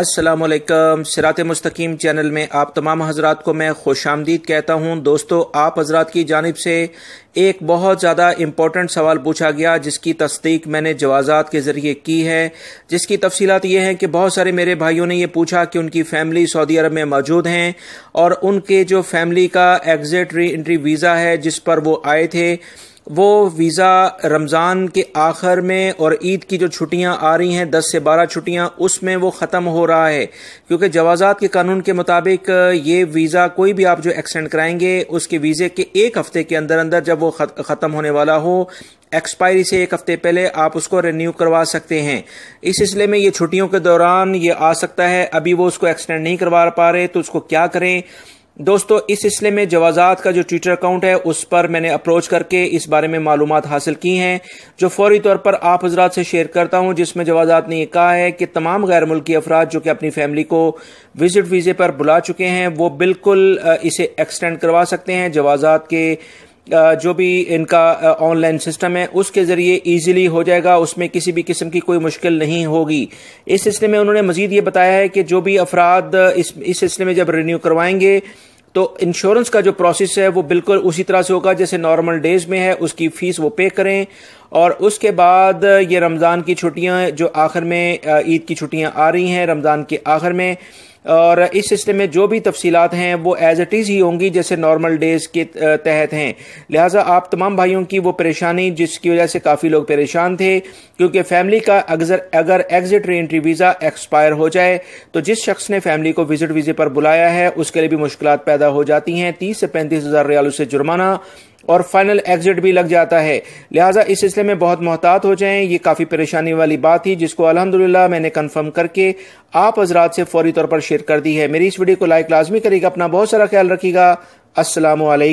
السلام علیکم، صراط مستقیم چینل میں آپ تمام حضرات کو میں خوش آمدید کہتا ہوں۔ دوستو، آپ حضرات کی جانب سے ایک بہت زیادہ امپورٹنٹ سوال پوچھا گیا جس کی تصدیق میں نے جوازات کے ذریعے کی ہے، جس کی تفصیلات یہ ہیں کہ بہت سارے میرے بھائیوں نے یہ پوچھا کہ ان کی فیملی سعودی عرب میں موجود ہیں اور ان کے جو فیملی کا ایگزٹ ری انٹری ویزا ہے جس پر وہ آئے تھے، وہ ویزا رمضان کے آخر میں اور عید کی جو چھٹیاں آ رہی ہیں 10 سے 12 چھٹیاں، اس میں وہ ختم ہو رہا ہے، کیونکہ جوازات کے قانون کے مطابق یہ ویزا کوئی بھی آپ جو ایکسٹینڈ کرائیں گے اس کے ویزے کے ایک ہفتے کے اندر اندر جب وہ ختم ہونے والا ہو، ایکسپائری سے ایک ہفتے پہلے آپ اس کو رینیو کروا سکتے ہیں۔ اس سلسلے میں یہ چھٹیوں کے دوران یہ آ سکتا ہے، ابھی وہ اس کو ایکسٹینڈ نہیں کروا پا رہے تو اس کو کیا کریں؟ دوستو، اس سلسلے میں جوازات کا جو ٹویٹر اکاؤنٹ ہے اس پر میں نے اپروچ کر کے اس بارے میں معلومات حاصل کی ہیں، جو فوری طور پر آپ حضرات سے شیئر کرتا ہوں، جس میں جوازات نے یہ کہا ہے کہ تمام غیر ملکی افراد جو کہ اپنی فیملی کو وزٹ ویزے پر بلا چکے ہیں وہ بالکل اسے ایکسٹینڈ کروا سکتے ہیں۔ جوازات کے جو بھی ان کا آن لائن سسٹم ہے اس کے ذریعے ایزیلی ہو جائے گا، اس میں کسی بھی قسم کی کوئی مشکل نہیں ہوگی۔ اس سلسلے میں انہوں نے مزید یہ بتایا ہے کہ جو بھی افراد اس سلسلے میں جب رینیو کروائیں گے تو انشورنس کا جو پروسیس ہے وہ بالکل اسی طرح سے ہوگا جیسے نارمل ڈیز میں ہے، اس کی فیس وہ پے کریں، اور اس کے بعد یہ رمضان کی چھٹیاں جو آخر میں عید کی چھٹیاں آ رہی ہیں رمضان کے آخر میں، اور اس سلسلے میں جو بھی تفصیلات ہیں وہ ایز اٹ از ہی ہوں گی جیسے نارمل ڈیز کے تحت ہیں۔ لہٰذا آپ تمام بھائیوں کی وہ پریشانی جس کی وجہ سے کافی لوگ پریشان تھے، کیونکہ فیملی کا اگر ایگزٹ ری انٹری ویزا ایکسپائر ہو جائے تو جس شخص نے فیملی کو وزٹ ویزے پر بلایا ہے اس کے لیے بھی مشکلات پیدا ہو جاتی ہیں، 30 سے 35 ہزار ریالوں سے جرمانہ اور فائنل ایگزٹ بھی لگ جاتا ہے۔ لہٰذا اس سلسلے میں بہت محتاط ہو جائیں، یہ کافی پریشانی والی بات تھی جس کو الحمدللہ میں نے کنفرم کر کے آپ حضرات سے فوری طور پر شیئر کر دی ہے۔ میری اس ویڈیو کو لائک لازمی کرے گا، اپنا بہت سارا خیال رکھیے گا۔ السلام علیکم۔